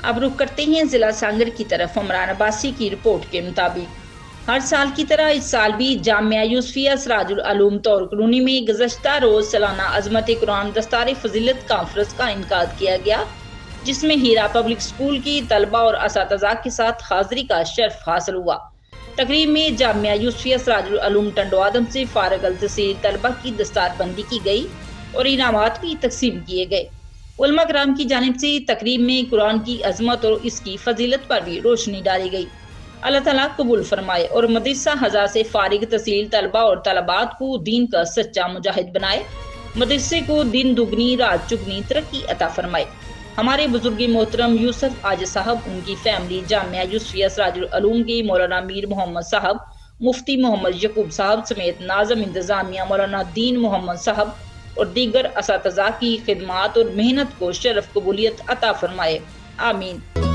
اب رخ کرتے ہیں ضلع سانگر کی طرف۔ عمران عباسی کی رپورٹ کے مطابق ہر سال کی طرح اس سال بھی جامعہ یوسفیہ سراج العلوم طور کالونی میں گزشتہ روز سالانہ عظمت قرآن دستار فضیلت کانفرنس کا انعقاد کیا گیا، جس میں ہیرا پبلک اسکول کی طلبہ اور اساتذہ کے ساتھ حاضری کا شرف حاصل ہوا۔ تقریب میں جامعہ یوسفیہ سراج العلوم ٹنڈو آدم سے فارغ التحصیل طلبہ کی دستار بندی کی گئی اور انعامات بھی تقسیم کیے گئے۔ علماء کرام کی جانب سے تقریب میں قرآن کی عظمت اور اس کی فضیلت پر بھی روشنی ڈالی گئی۔ اللہ تعالیٰ قبول فرمائے اور مدرسہ ہزار سے فارغ تحصیل طلبہ اور طالبات کو دین کا سچا مجاہد بنائے، مدرسے کو دن دگنی رات چگنی ترقی عطا فرمائے۔ ہمارے بزرگ محترم یوسف عاجز صاحب، ان کی فیملی، جامعہ یوسفیہ سراج العلوم کے مولانا میر محمد صاحب، مفتی محمد یعقوب صاحب سمیت ناظم انتظامیہ مولانا دین محمد صاحب اور دیگر اساتذہ کی خدمات اور محنت کو شرف قبولیت عطا فرمائے، آمین۔